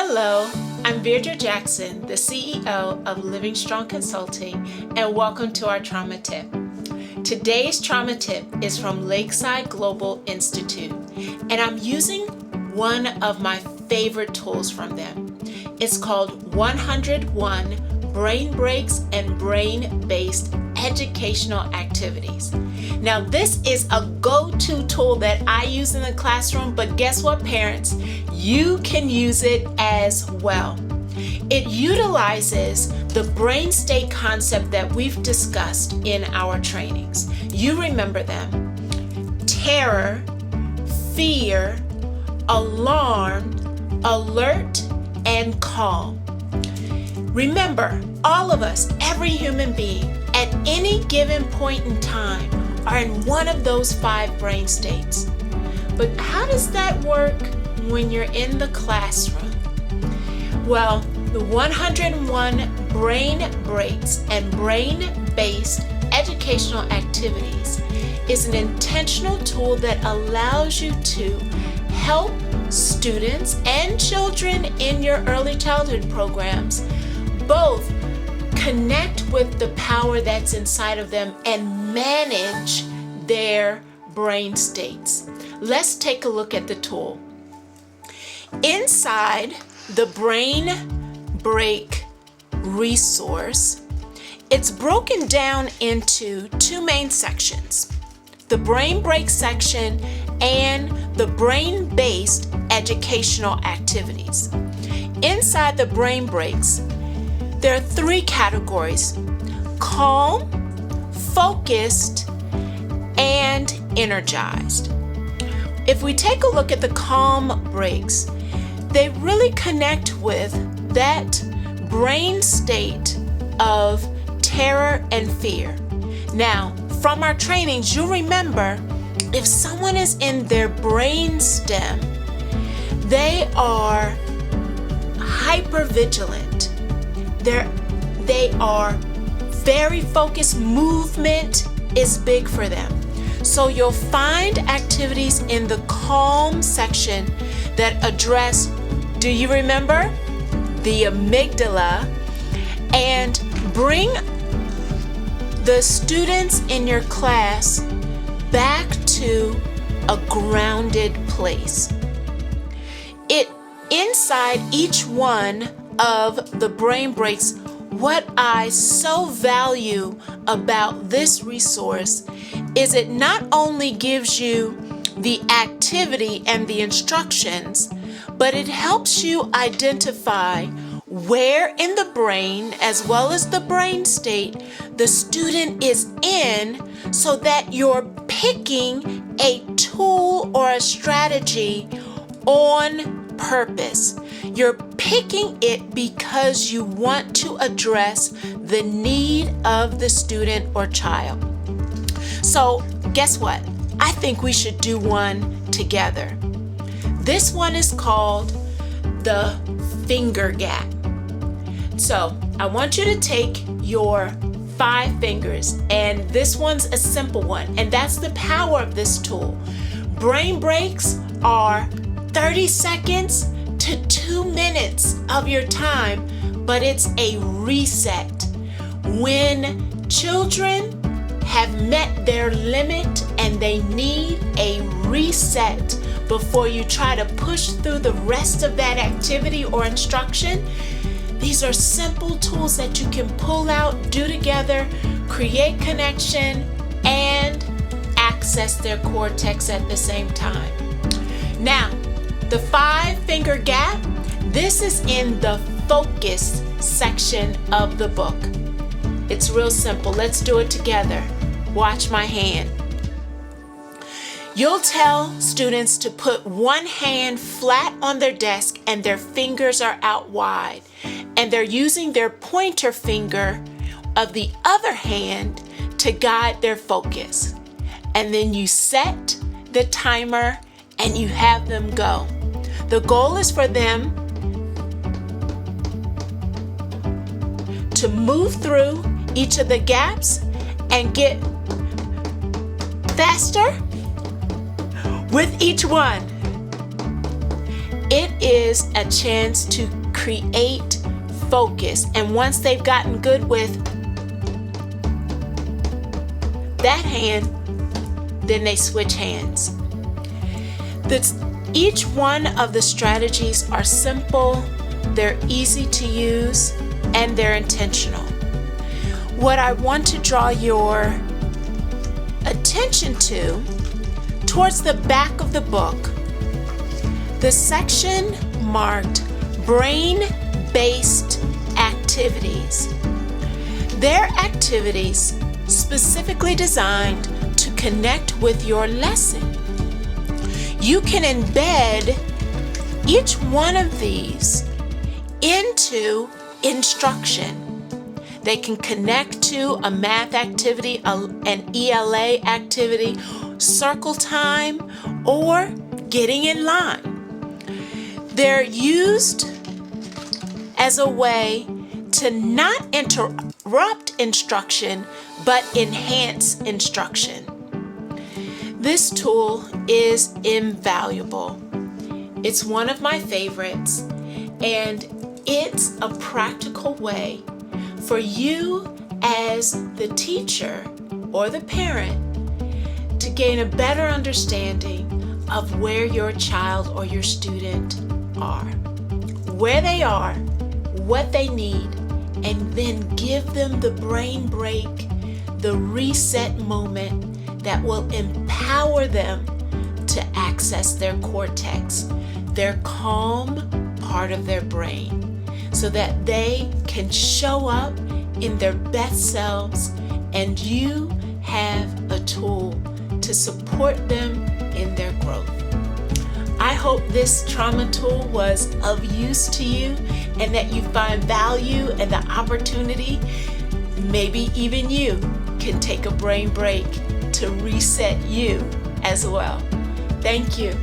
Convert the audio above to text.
Hello, I'm Virdra Jackson, the CEO of Living Strong Consulting, and welcome to our Trauma Tip. Today's Trauma Tip is from Lakeside Global Institute, and I'm using one of my favorite tools from them. It's called 101 Brain Breaks and Brain-Based Educational Activities. Now, this is a go-to tool that I use in the classroom, but guess what, parents? You can use it as well. It utilizes the brain state concept that we've discussed in our trainings. You remember them: terror, fear, alarm, alert, and calm. Remember, all of us, every human being, at any given point in time, are in one of those 5 brain states. But how does that work when you're in the classroom? Well, the 101 Brain Breaks and Brain-Based Educational Activities is an intentional tool that allows you to help students and children in your early childhood programs both connect with the power that's inside of them and manage their brain states. Let's take a look at the tool. Inside the Brain Break resource, it's broken down into 2 main sections: the Brain Break section and the Brain-Based Educational Activities. Inside the Brain Breaks, there are 3 categories: calm, focused, and energized. If we take a look at the calm breaks, they really connect with that brain state of terror and fear. Now, from our trainings, you'll remember if someone is in their brain stem, they are hypervigilant. They are very focused. Movement is big for them. So you'll find activities in the calm section that address, do you remember? The amygdala, and bring the students in your class back to a grounded place. Inside each one of the brain breaks, what I so value about this resource is it not only gives you the activity and the instructions, but it helps you identify where in the brain, as well as the brain state, the student is in, so that you're picking a tool or a strategy on purpose. You're picking it because you want to address the need of the student or child. So guess what? I think we should do one together. This one is called the finger gap. So I want you to take your 5 fingers, and this one's a simple one, and that's the power of this tool. Brain breaks are 30 seconds to 2 minutes of your time, but it's a reset. When children have met their limit and they need a reset before you try to push through the rest of that activity or instruction, these are simple tools that you can pull out, do together, create connection, and access their cortex at the same time. Now, the 5-finger gap, this is in the focus section of the book. It's real simple. Let's do it together. Watch my hand. You'll tell students to put one hand flat on their desk and their fingers are out wide, and they're using their pointer finger of the other hand to guide their focus. And then you set the timer and you have them go. The goal is for them to move through each of the gaps and get faster with each one. It is a chance to create focus. And once they've gotten good with that hand, then they switch hands. Each one of the strategies are simple, they're easy to use, and they're intentional. What I want to draw your attention to, towards the back of the book, the section marked brain-based activities. They're activities specifically designed to connect with your lesson. You can embed each one of these into instruction. They can connect to a math activity, an ELA activity, circle time, or getting in line. They're used as a way to not interrupt instruction, but enhance instruction. This tool is invaluable. It's one of my favorites, and it's a practical way for you as the teacher or the parent to gain a better understanding of where your child or your student are, where they are, what they need, and then give them the brain break, the reset moment that will empower them to access their cortex, their calm part of their brain, so that they can show up in their best selves, and you have a tool to support them in their growth. I hope this trauma tool was of use to you, and that you find value and the opportunity. Maybe even you can take a brain break to reset you as well. Thank you.